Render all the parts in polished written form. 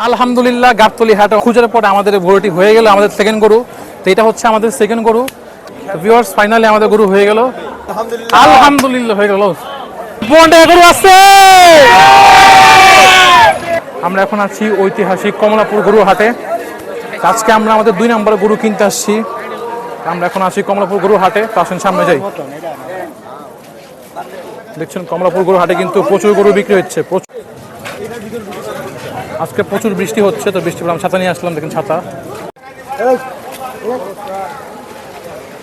আলহামদুলিল্লাহ গাবতলী হাট খুঁজার পরে আমাদের গরুটি হয়ে গেল, আমাদের সেকেন্ড গরু। তো এটা হচ্ছে আমাদের সেকেন্ড গরু। ভিউয়ার্স ফাইনালি আমাদের গরু হয়ে গেল, আলহামদুলিল্লাহ হয়ে গেল। গরু আছে। আমরা এখন আছি ঐতিহাসিক কমলাপুর গরু হাটে। আজকে আমরা আমাদের 2 নম্বর গরু কিনতে আসছি। আমরা এখন আছি কমলাপুর গরু হাটে। তো আসেন সামনে যাই। দেখছেন কমলাপুর গরু হাটে কিন্তু প্রচুর গরু বিক্রি হচ্ছে। আজকে প্রচুর বৃষ্টি হচ্ছে, তো বৃষ্টি আমরা ছাতা নিয়ে আসলাম। দেখেন ছাতা,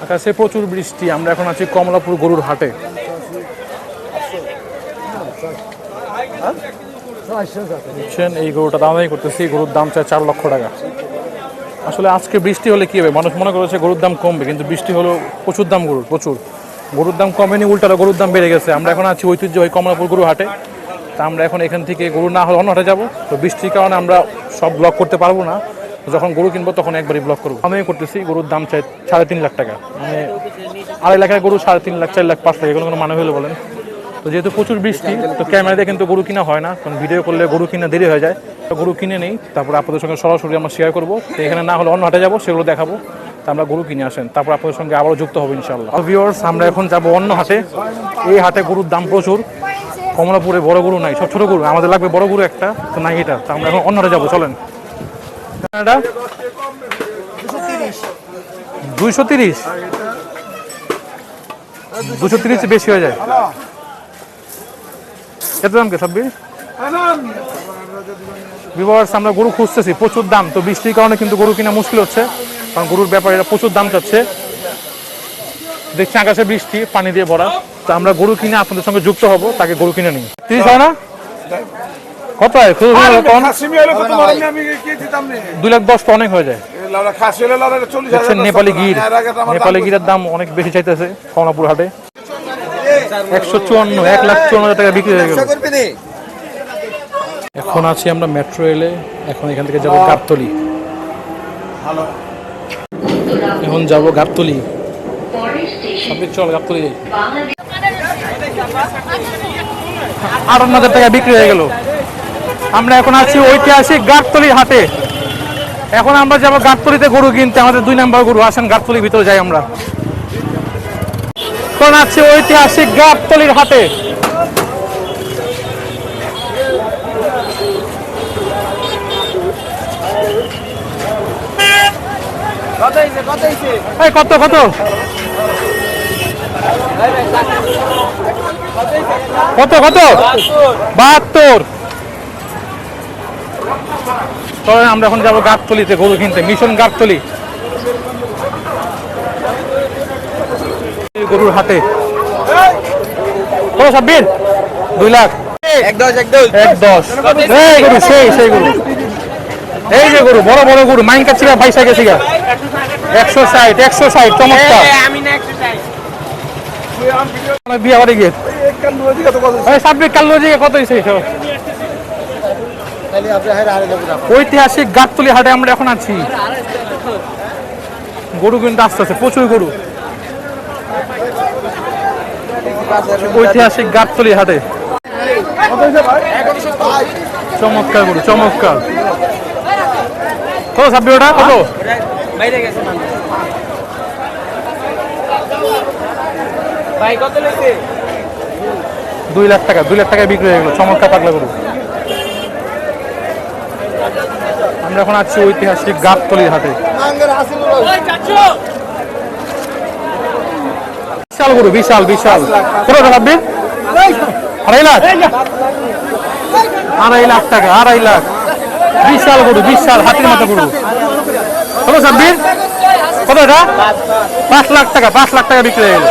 আকাশে প্রচুর বৃষ্টি। আমরা এখন আছি কমলাপুর গরুর হাটে। দেখছেন এই গরুটা দামাদামি করতেছি। গরুর দাম চাই 4 লক্ষ টাকা। আসলে আজকে বৃষ্টি হলে কি হবে, মানুষ মনে করেছে গরুর দাম কমবে, কিন্তু বৃষ্টি হলো প্রচুর দাম প্রচুর গরুর দাম কমেনি, উল্টারা গরুর দাম বেড়ে গেছে। আমরা এখন আছি ঐতিহ্যবাহী কমলাপুর গরু হাটে। তা আমরা এখন এখান থেকে গরু না হলে অন্য হাটে যাবো। তো বৃষ্টির কারণে আমরা সব ব্লক করতে পারবো না। যখন গরু কিনবো তখন একবারই ব্লক করবো। আমি করতেছি গরুর দাম চাই 3.5 লাখ টাকা। মানে 2.5 লাখের গরু 3.5 লাখ 4 লাখ 5 লাখ এগুলো কোনো মানে হলো বলেন। তো যেহেতু প্রচুর বৃষ্টি, তো ক্যামেরা দিয়ে কিন্তু গরু কিনা হয় না, কারণ ভিডিও করলে গরু কিনা দেরি হয়ে যায়। তো গরু কিনে নেই, তারপর আপনাদের সঙ্গে সরাসরি আমরা শেয়ার করবো। তো এখানে না হলে অন্য হাটে যাবো, সেগুলো দেখাবো। তা আমরা গরু কিনে আসেন, তারপর আপনাদের সঙ্গে আবারও যুক্ত হবো ইনশাআল্লাহ। ভিউয়ার্স আমরা এখন যাবো অন্য হাটে। এই হাটে গরুর দাম প্রচুর। কমলাপুরে বড় গরু নাই, সব ছোট গরু। আমাদের লাগবে বড় গরু একটা, তো নাই এটা। তা আমরা এখন অন্য হাটে যাবো, চলেন। 230 230 বেশি হয়ে যায়। এত দাম কে সাব্বির? ভিউয়ার্স আমরা গরু খুঁজতেছি, প্রচুর দাম। তো বৃষ্টির কারণে কিন্তু গরু কিনা মুশকিল হচ্ছে, কারণ গরুর ব্যাপারীরা প্রচুর দাম চাচ্ছে। দেখছি আকাশে বৃষ্টি, পানি দিয়ে ভরা। তো আমরা গরু কিনে আপনাদের সঙ্গে যুক্ত হব, তাকে গরু কিনে নিই। 30 হয় না? কত হয়? 2,10,000 তো অনেক হয়ে যায়। নেপালি গির, নেপালি গিরের দাম অনেক বেশি চাইতেছে কমলাপুর হাটে। 154, 1,54,000 টাকা বিক্রি হয়ে গেল। এখন আছি আমরা মেট্রো রেলে। এখন এখান থেকে যাবো গাবতলী। এখন যাবো গাবতলী। চল গাবতলী যাই। 58,000 টাকা বিক্রি হয়ে গেল। আমরা এখন আছি ঐতিহাসিক গাবতলীর হাটে। এখন আমরা যাবো গাবতলীতে গরু কিনতে, আমাদের 2 নম্বর গরু। আসেন গাবতলীর ভিতরে যাই আমরা। এখন আছি ঐতিহাসিক গাবতলীর হাটে। কত কত কত কত 72। তবে আমরা এখন যাবো গাবতলীতে গরু কিনতে, মিশন গাবতলী গরুর হাটে। কত সাব্বির? 2 লাখ 1,10,000। এই গরু সেই গরু, এই যে গরু, বড় বড় গরু। মাইন কাচ্ছি গা, 22 গেছি গা। 160 চমৎকার। বিয়া বাড়ি গিয়ে সাব্বির কাল্লো দিকে কত হয়েছে? ঐতিহাসিক গাবতলী হাটে আমরা এখন আছি। গরু কিন্তু আসতে আছে, প্রচুর গরু। ঐতিহাসিক গাবতলী হাটে চমৎকার গরু, চমৎকার। কত সাব্বির ওটা? কত? 2 লাখ টাকা। 2 লাখ টাকায় বিক্রি হয়ে গেল। চমৎকার পাগলা গরু। আমরা এখন আছি ঐতিহাসিক গাবতলীর হাটে। বিশাল গরু, বিশাল বিশাল। কত সাব্বির? 2.5 লাখ। 2.5 লাখ টাকা, 2.5 লাখ। বিশাল গরু, বিশাল হাতির মাথা গরু। কত সাব্বির? কত এটা? 5 লাখ টাকা। 5 লাখ টাকা বিক্রি হয়ে গেল।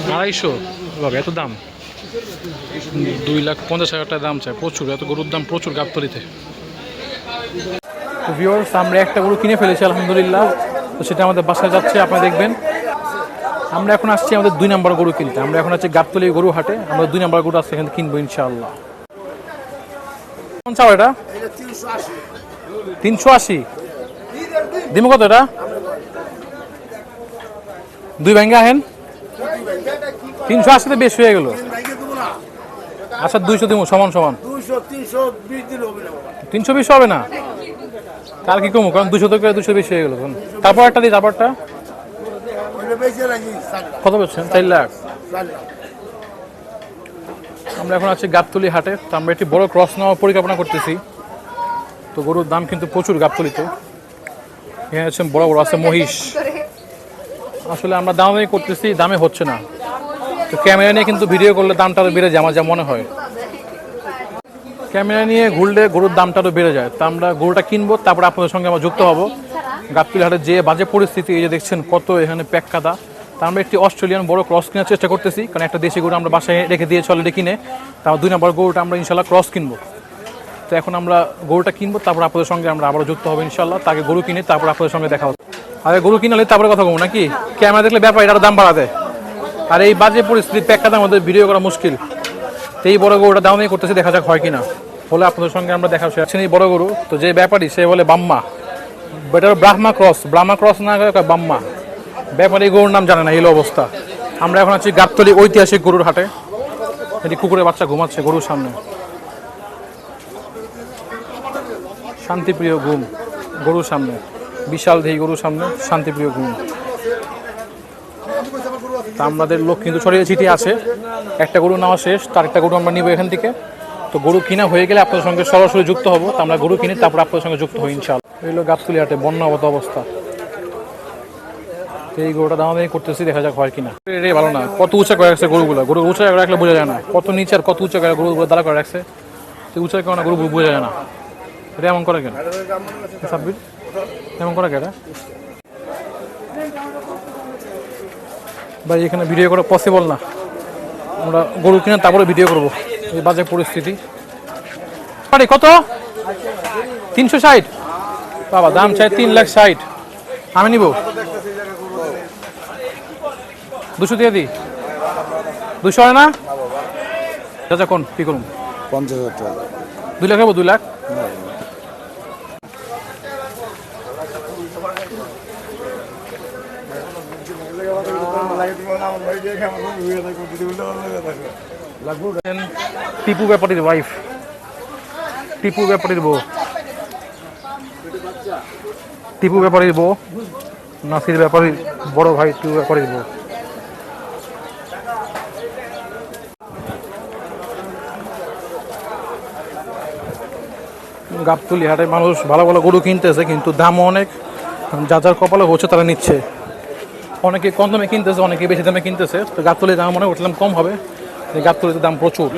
250 বাবা, এত দাম? 2,50,000 টাকা দাম চাই। প্রচুর, এত গরুর দাম প্রচুর গাবতলীতে। ভিউয়ার্স আমরা একটা গরু কিনে ফেলেছি আলহামদুলিল্লাহ। তো সেটা আমাদের বাসায় যাচ্ছে, আপনারা দেখবেন। আমরা এখন আসছি আমাদের 2 নম্বর গরু কিনতে। আমরা এখন আছি গাবতলী গরু হাটে। আমরা 2 নম্বর গরু আসছে এখানে কিনবো ইনশাআল্লাহ। কোন চাও এটা? 380। দিমু কত এটা? দুই ব্যাঙ্গে আহেন 380 বেশি হয়ে গেল। আচ্ছা 200 দিব সমান সমান 320 হবে না তার কি কমু, কারণ 200 থেকে 200 বেশি হয়ে গেল। তারপর একটা দিই, তারপরটা কত বলছেন? 4 লাখ। আমরা এখন আছি গাবতলী হাটে, তো আমরা একটি বড় ক্রস নেওয়ার পরিকল্পনা করতেছি। তো গরুর দাম কিন্তু প্রচুর গাবতলীতে। এখানে হচ্ছে বড় বড় আছে মহিষ। আসলে আমরা দামে করতেছি, দামে হচ্ছে না। তো ক্যামেরা নিয়ে কিন্তু ভিডিও করলে দামটা আরও বেড়ে যায় আমার যা মনে হয়। ক্যামেরা নিয়ে ঘুরলে গরুর দামটা আরও বেড়ে যায়। তো আমরা গরুটা কিনবো, তারপর আপনাদের সঙ্গে আমরা যুক্ত হব। গাবতলী হাটের যে বাজে পরিস্থিতি, এই যে দেখছেন কত এখানে প্যাক কাদা। তা আমরা একটি অস্ট্রেলিয়ান বড় ক্রস কেনার চেষ্টা করতেছি, কারণ একটা দেশি গরু আমরা বাসায় রেখে দিয়ে চলে কিনে, তারপর 2 নম্বর গরুটা আমরা ইনশাল্লাহ ক্রস কিনবো। তো এখন আমরা গরুটা কিনবো, তারপর আপনাদের সঙ্গে আমরা আবারও যুক্ত হবো ইনশাল্লাহ। তাকে গরু কিনে তারপর আপনাদের সঙ্গে দেখা হচ্ছে। আগে গরু কিনালে তারপরে কথা বলবো নাকি? ক্যামেরা দেখলে ব্যাপার এটার দাম বাড়া দেয়। আর এই বাজে পরিস্থিতি প্যাক কাদার মধ্যে ভিডিও করা মুশকিল। তো এই বড় গরুটা দামই করতেছি, দেখা যাক হয় কিনা। বলে আপনাদের সঙ্গে আমরা দেখা হচ্ছে এই বড় গরু। তো যে ব্যাপারী সে বলে বাম্মা, বেটার ব্রাহ্মা ক্রস না করে বাম্মা। ব্যাপারী গরুর নাম জানে না, এই অবস্থা। আমরা এখন আছি গাবতলী ঐতিহাসিক গরুর হাটে। এটি কুকুরের বাচ্চা ঘুমাচ্ছে গরুর সামনে। শান্তিপ্রিয় ঘুম গরুর সামনে, বিশাল দেহি গরুর সামনে শান্তিপ্রিয় ঘুম। তা আমাদের লোক কিন্তু ছড়িয়ে ছিটিয়ে আছে। একটা গরু নেওয়া শেষ, তার একটা গরু আমরা নিব এখান থেকে। তো গরু কিনা হয়ে গেলে আপনাদের সঙ্গে সরাসরি যুক্ত হবো। তো আমরা গরু কিনি, তারপর আপনাদের সঙ্গে যুক্ত হই ইনশাআল্লাহ। এই হলো গাবতলী হাটে বন্যাগত অবস্থা। এই গরুটা দামাদামি করতেছি, দেখা যাক হয় কিনা। রে ভালো না, কত উঁচা করে রাখছে গরুগুলো। গরু উঁচা করে রাখলে বোঝা যায় না কত নিচে আর কত উঁচা করে গরুগুলো দাঁড়া করে রাখছে। তো উঁচা করে না গরু বোঝা যায় না। এটা এমন করে কেন সাব্বির? এমন করে কেন ভাই? এখানে ভিডিও করা পসিবল না। আমরা গরু কিনে তারপরে ভিডিও করবো। এই বাজে পরিস্থিতি। কত? 360 বাবা, দাম চাই 3,60,000। আমি নিব 200 দিয়ে দিই। 200 হয় না? চাচা কোন কি করুন? 50,000 টাকা। 2 লাখ হবো? 2 লাখ। টিপু ব্যাপারীর ওয়াইফ, টিপু ব্যাপারীর বউ, টিপু ব্যাপারীর বউ, নাসির ব্যাপারীর বড় ভাই, টিপু ব্যাপারীর বউ। গাবতলী হাটে মানুষ ভালো ভালো গরু কিনতেছে, কিন্তু দামও অনেক। যা যার কপালে হচ্ছে তারা নিচ্ছে। অনেকে কম দামে কিনতেছে, অনেকে বেশি দামে কিনতেছে। তো গাবতলীর দাম মনে উঠলাম কম হবে, গাবতলীতে দাম প্রচুর।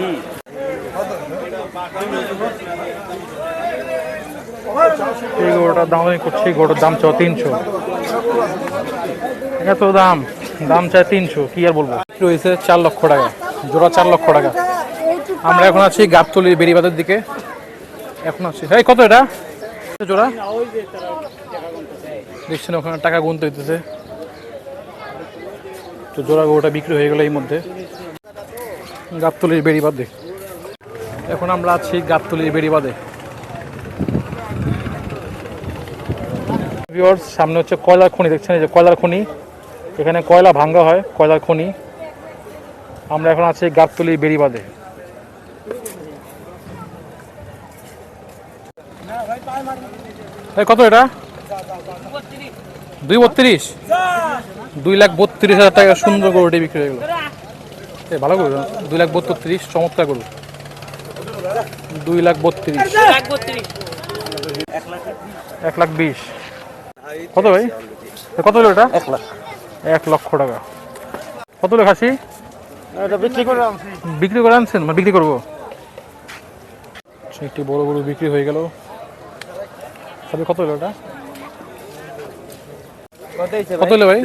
এই গরুটার দাম আমি করছি, গরুটার দাম চাও 300। এত দাম, দাম চাই 300, কি আর বলবো। রয়েছে 4 লক্ষ টাকা জোড়া, 4 লক্ষ টাকা। আমরা এখন আছি গাবতলীর বেড়িবাঁধের দিকে। এখন আছি, এই কত এটা জোড়া? দেখছেন ওখানে টাকা গুনতে হইতেছে। তো জোড়া গরুটা বিক্রি হয়ে গেল এই মধ্যে। গাবতলীর বেড়িবাঁধে এখন আমরা আছি, গাবতলীর বেড়িবাঁধে। সামনে হচ্ছে কয়লার খনি, দেখছেন এই যে কয়লার খনি। এখানে কয়লা ভাঙ্গা হয়, কয়লার খনি। আমরা এখন আছি গাবতলীর বেড়িবাঁধে। কত এটা? 232, 2,32,000 টাকা সুন্দর গরুটি বিক্রি হয়ে গেল। ভালো গরু, 2,32,000, চমৎকার গরু। 2,32,000, 1,20,000। কত ভাই? কত হলো এটা? 1 লাখ। 1 লক্ষ টাকা। কত হলো খাসি? বিক্রি করে আনছেন, মানে বিক্রি করবো। একটি বড় গরু বিক্রি হয়ে গেল। তবে কত হলো এটা? কত হলো ভাই?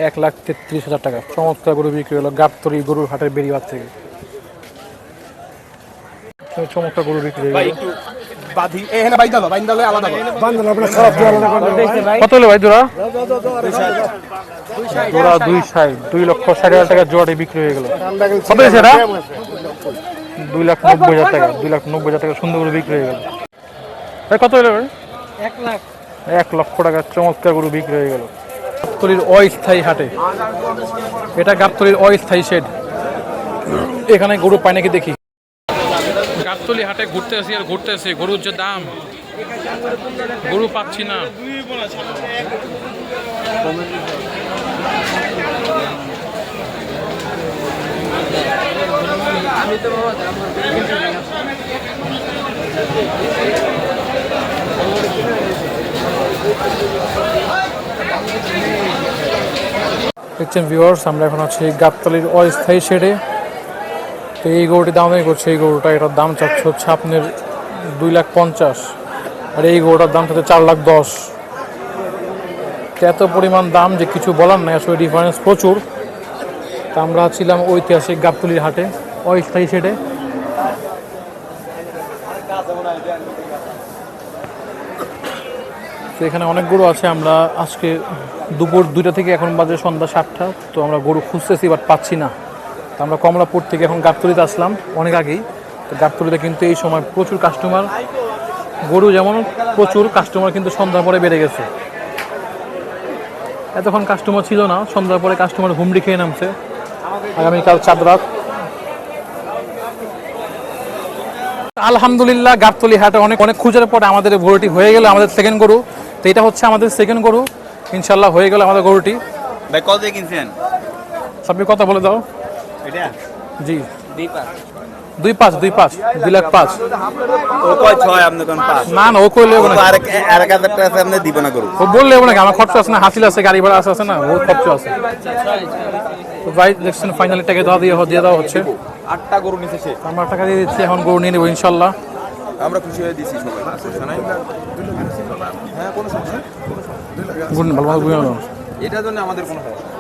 1,33,000 টাকা। চমৎকার গরু বিক্রি হলো গাবতলী গরুর হাটের বেড়িবাঁধ থেকে। চমৎকার গরু বিক্রি হয়ে গেল। কত হলো ভাই জোড়া? জোড়া 260, 2,60,000 টাকা জোড়াটি বিক্রি হয়ে গেল। কত হয়েছে এটা? 2,90,000 টাকা। 2,90,000 টাকা সুন্দর গরু বিক্রি হয়ে গেল। কত হলো ভাই? 1 লক্ষ টাকা চমৎকার গরু বিক্রি হয়ে গেল। গাবতলীর অস্থায়ী হাটে, এটা গাবতলীর অস্থায়ী শেড। এখানে গরু পাই নাকি দেখি। গাবতলী হাটে ঘুরতে আসি আর ঘুরতে আসি, গরুর যে দাম, গরু পাচ্ছি না। দেখছেন ভিউয়ার্স, আমরা এখন আছি গাবতলীর অস্থায়ী শেডে। তো এই গরুটি দামই করছে, এই গরুটা, এটার দাম চাচ্ছে হচ্ছে আপনার 2,50,000, আর এই গরুটার দাম চাচ্ছে 4,10,000। এত পরিমাণ দাম যে কিছু বলার নাই, আসলে ডিফারেন্স প্রচুর। তা আমরা ছিলাম ঐতিহাসিক গাবতলীর হাটে, অস্থায়ী শেডে। তো এখানে অনেক গরু আছে। আমরা আজকে দুপুর 2টা থেকে এখন বাজে সন্ধ্যা 7টা। তো আমরা গরু খুঁজতেছি, বাট পাচ্ছি না। তো আমরা কমলাপুর থেকে এখন গাবতলীতে আসলাম অনেক আগেই। তো গাবতলীতে কিন্তু এই সময় প্রচুর কাস্টমার, গরু যেমন প্রচুর কাস্টমার, কিন্তু সন্ধ্যার পরে বেড়ে গেছে। এতক্ষণ কাস্টমার ছিল না, সন্ধ্যার পরে কাস্টমার হুমড়ি খেয়ে নামছে। আগামীকাল চাঁদ রাত। আলহামদুলিল্লাহ গাবতলী হাটে অনেক অনেক খোঁজার পরে আমাদের গরুটি হয়ে গেল, আমাদের সেকেন্ড গরু। তো এটা হচ্ছে আমাদের সেকেন্ড গরু, ইনশাল্লাহ হয়ে গেল আমাদের গরুটি। ভাই কত দিয়ে কিনছেন? আপনি কথা বলে দাও। এটা জি 2,5 2,05,000 ও কয় 6 আপনি কোন 5? না না, ও কইলে ও আর 1,000 টাকা আছে, আপনি দিব না করুন। ও বললে নাকি আমার খরচ আছে না, হাসিল আছে, গাড়ি ভাড়া আছে না, বহুত খরচ আছে। তো ভাই দেখছেন ফাইনালি টাকা দিয়ে দেওয়া হচ্ছে। 8টা গরু নিছে সে, আমরা টাকা দিয়ে দিচ্ছি, এখন গরু নিয়ে নেবো ইনশাল্লাহ। আমরা খুশি হয়ে দিছি সবাই, সমস্যা নাই। হ্যাঁ কোনো সমস্যা, গুণ ভালো বুঝে নাও। এটার জন্য আমাদের কোনো সমস্যা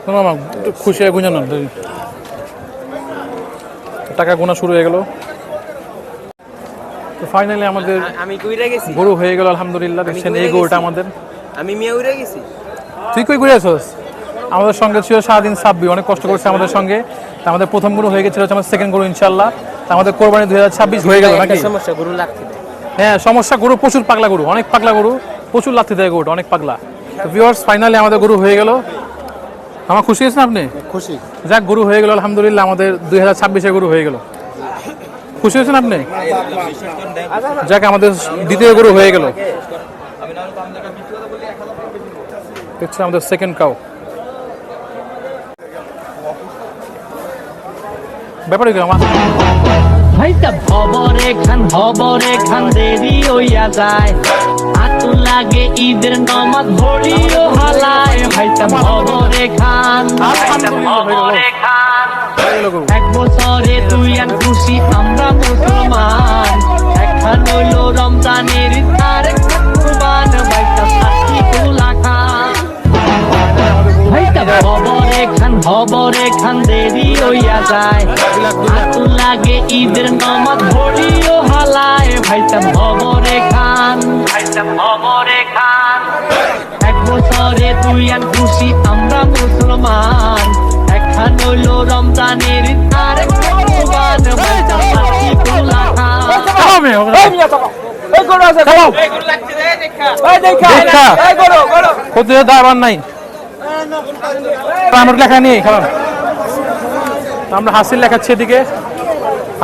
শোনো আমার একটু খুশি হয়ে গুঁজে নাও। টাকা গোনা শুরু হয়ে গেল। তো ফাইনালি আমাদের আমি কইরা গেছি, গরু হয়ে গেল আলহামদুলিল্লাহ। দেখছেন এই গরুটা আমাদের। আমি মিয়া উইরা গেছি। তুই কই ঘুরে আসছিস? আমাদের সঙ্গে ছিল সারাদিন সাব্বি, অনেক কষ্ট করছে আমাদের সঙ্গে। তা আমাদের প্রথম গরু হয়ে গেছিল, আমার সেকেন্ড গরু ইনশাল্লাহ। তা আমাদের কোরবানি 2026 হয়ে গেল নাকি? সমস্যা গরু লাগছে। হ্যাঁ সমস্যা, গরু প্রচুর পাগলা গরু, অনেক পাগলা গরু, প্রচুর লাথি দেয় গরুটা, অনেক পাগলা। তো ভিউয়ার্স ফাইনালি আমাদের গরু হয়ে গেল। আমার খুশি হয়েছেন আপনি? খুশি। যাক গরু হয়ে গেল আলহামদুলিল্লাহ, আমাদের 2026-এ গরু হয়ে গেল। খুশি হয়েছেন আপনি? যাক আমাদের দ্বিতীয় গরু হয়ে গেল। দেখছেন আমাদের সেকেন্ড কাউ। ব্যাপারে কি আমার ভাইটা খবরে খান দেরি হইয়া যায়, আতু লাগে ঈদের নামাজ ভরিও হালায়। ভাইটা খবরে খান, এক বছরে তুই আর খুশি আমরা মুসলমান, একখান হইল রমজানের আরেক কুরবান। ভাইটা সাক্ষী তুলা খান, ভাইটা খবরে খান দেরি হইয়া যায়, আতু লাগে ঈদের নামাজ ভরিও হালায়। ভাইটা খবরে খান, এক বছরে তুই আর খুশি আমরা মুসলমান, একখান হইল রমজানের আরেক কুরবান। ভাইটা সাক্ষী তুলা খান। দাবার নাই, আমার লেখা নেই। আমরা হাসিল লেখাচ্ছি, এদিকে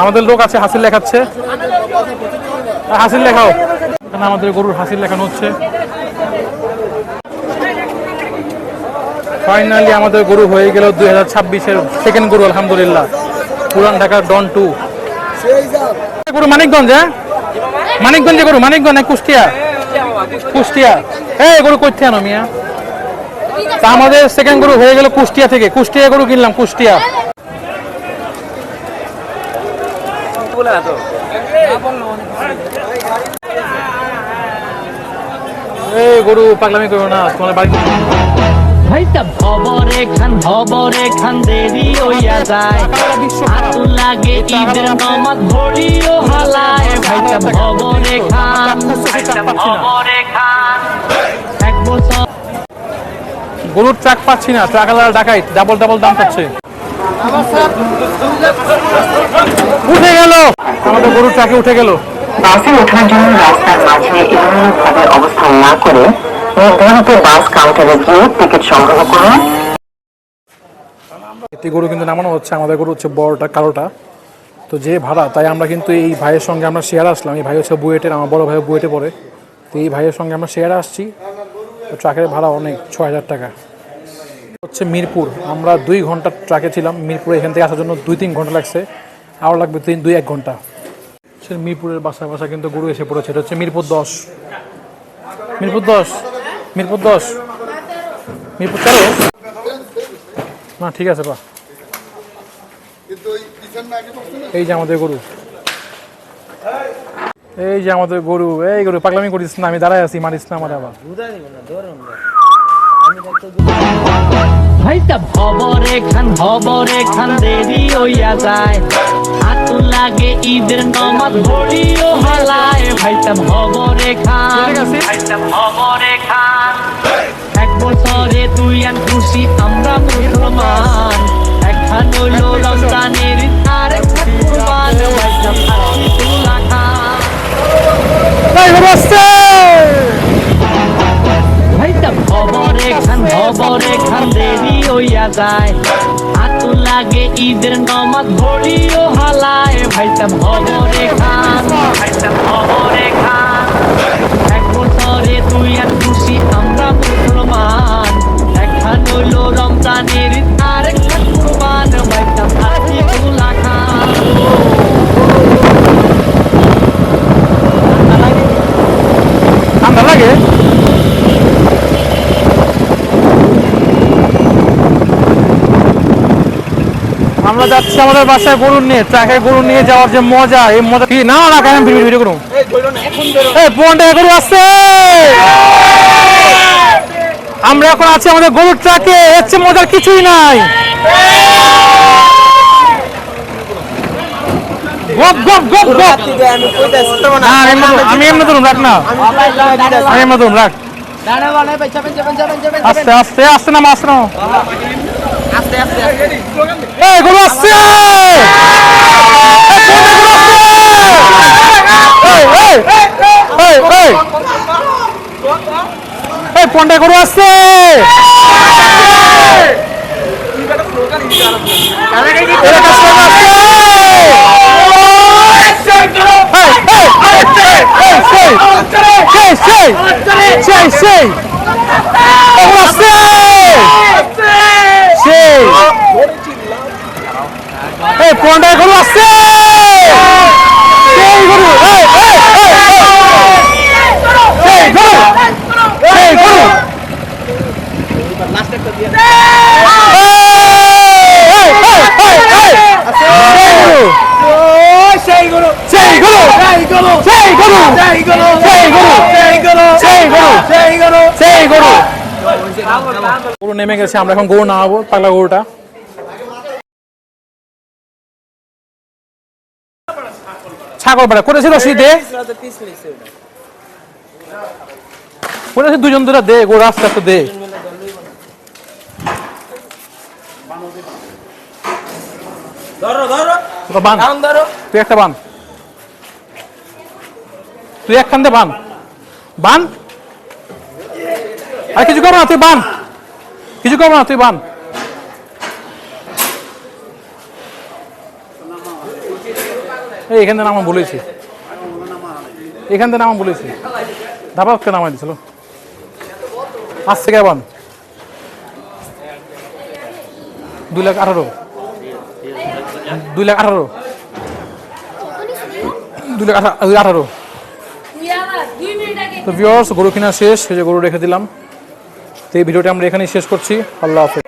আমাদের লোক আছে হাসিল লেখাচ্ছে। হাসিল লেখাও, আমাদের গরুর হাসিল লেখানো হচ্ছে। ফাইনালি আমাদের গরু হয়ে গেল 2026-এর সেকেন্ড গরু আলহামদুলিল্লাহ, পুরান ঢাকার ডন 2 গরু। মানিকগঞ্জ, হ্যাঁ মানিকগঞ্জে গরু, মানিকগঞ্জ না কুষ্টিয়া। এই গরু করতে আনো মিয়া। তা আমাদের সেকেন্ড গরু হয়ে গেল কুষ্টিয়া থেকে, কুষ্টিয়া গরু কিনলাম কুষ্টিয়া। এই গরু পাগলামি করো না, তোমার বাড়ি ভাইটা খবরে খান দেরি হইয়া যায়, আতু লাগে ঈদের নামাজ ভরিও হালায়। ভাইটা খবরে খান, এক বছর। গরুর ট্রাক পাচ্ছি না, ট্রাক আলাদা ডাকাই ডাবল দাম পাচ্ছে। উঠে গেল আমাদের গরুর ট্রাকে, উঠে গেল। বাসে ওঠার জন্য রাস্তার মাঝে এলোমেলোভাবে অবস্থান না করে নির্ধারিত বাস কাউন্টারে গিয়ে টিকিট সংগ্রহ করুন। একটি গরু কিন্তু নামানো হচ্ছে, আমাদের গরু হচ্ছে বড়টা কালোটা। তো যে ভাড়া, তাই আমরা কিন্তু এই ভাইয়ের সঙ্গে আমরা শেয়ার আসলাম। এই ভাই হচ্ছে বুয়েটের, আমার বড় ভাই বুয়েটে পড়ে। তো এই ভাইয়ের সঙ্গে আমরা শেয়ার আসছি। তো ট্রাকের ভাড়া অনেক, 6000 টাকা হচ্ছে। মিরপুর, আমরা 2 ঘন্টা ট্রাকে ছিলাম। মিরপুরে এখান থেকে আসার জন্য 2-3 ঘন্টা লাগছে, আরও লাগবে 2-1 ঘন্টা। সে মিরপুরের বাসা কিন্তু গরু এসে পড়েছে। এটা হচ্ছে মিরপুর 10, মিরপুর 10, মিরপুর 10, মিরপুর 13 না, ঠিক আছে বা। এই যে আমাদের গরু, এই যে আমাদের গরু। এই গরু পাগলামি করিস না, আমি দাঁড়ায় আছি, মারিস না আমার আবার। ভাইটা ভবরে খান দেরি হইয়া যায়, হাতু লাগে ঈদের নমাজ ভরিও হালায়। ভাইটা ভবরে খান 1 বছরে 2 আন খুশি আমরা মুসলমান, একখান হইল রমজানের আরেক কুরবান। ভাইটা ফাঁসি তুলা খান, ভাইটা ভবরে খান দেরি হইয়া যায়, হাতু লাগে ঈদের নমাজ ভরিও হালায়। ভাইটা ভবরে খান 1 বছরে 2 আন খুশি আমরা মুসলমান, একখান হইল রমজানের আরেক কুরবান। ভাইটা ফাঁসি তুলা খান। ঠান্ডা লাগে? আমরা যাচ্ছি আমাদের বাসায় গরু নিয়ে, ট্রাকে গরু নিয়ে যাওয়ার যে মজা, এই মজা কি না রাখা। আমি ভিডিও করুন, এই 50 টাকা গরু আসছে। আমরা এখন আছি আমাদের গরুর ট্রাকে, এর চেয়ে মজার কিছুই নাই। গপ গপ গপ গপ। আমি এমনি ধরুন, রাখ না, আমি এমনি ধরুন, রাখ। আস্তে আস্তে আস্তে নামা, আস্তে নামা। এই গরু আসছে, এই 50 গরু আসছে। এই 50 গরু আসছে, সেই গরু, সেই গরু, সেই গরু, সেই গরু, সেই গরু, সেই গরু, সেই গরু, সেই গরু, সেই গরু, সেই গরু, সেই গরু, সেই গরু। গরু নেমে গেছে, আমরা এখন গরু নামাবো, পাগলা গরুটা। ছাগল পাড়া করেছিল শীতে, করেছে 2 জন ধরে দে, গরু আস্তে আস্তে দে। তুই একটা বান, তুই একখান দে, বান বান, আর কিছু করবো না, তুই বান, কিছু করবো না, তুই বান। এখান থেকে নামা বলেছি, এখান থেকে নামা বলেছি, ধাপা নামাই দিছিল। আজ থেকে বান 2,18,000, 2,18,000, 2,18,000। তো ভিউয়ার্স, গরু কিনা শেষ, সেই যে গরু রেখে দিলাম। তো এই ভিডিওটা আমরা এখানেই শেষ করছি। আল্লাহ হাফেজ।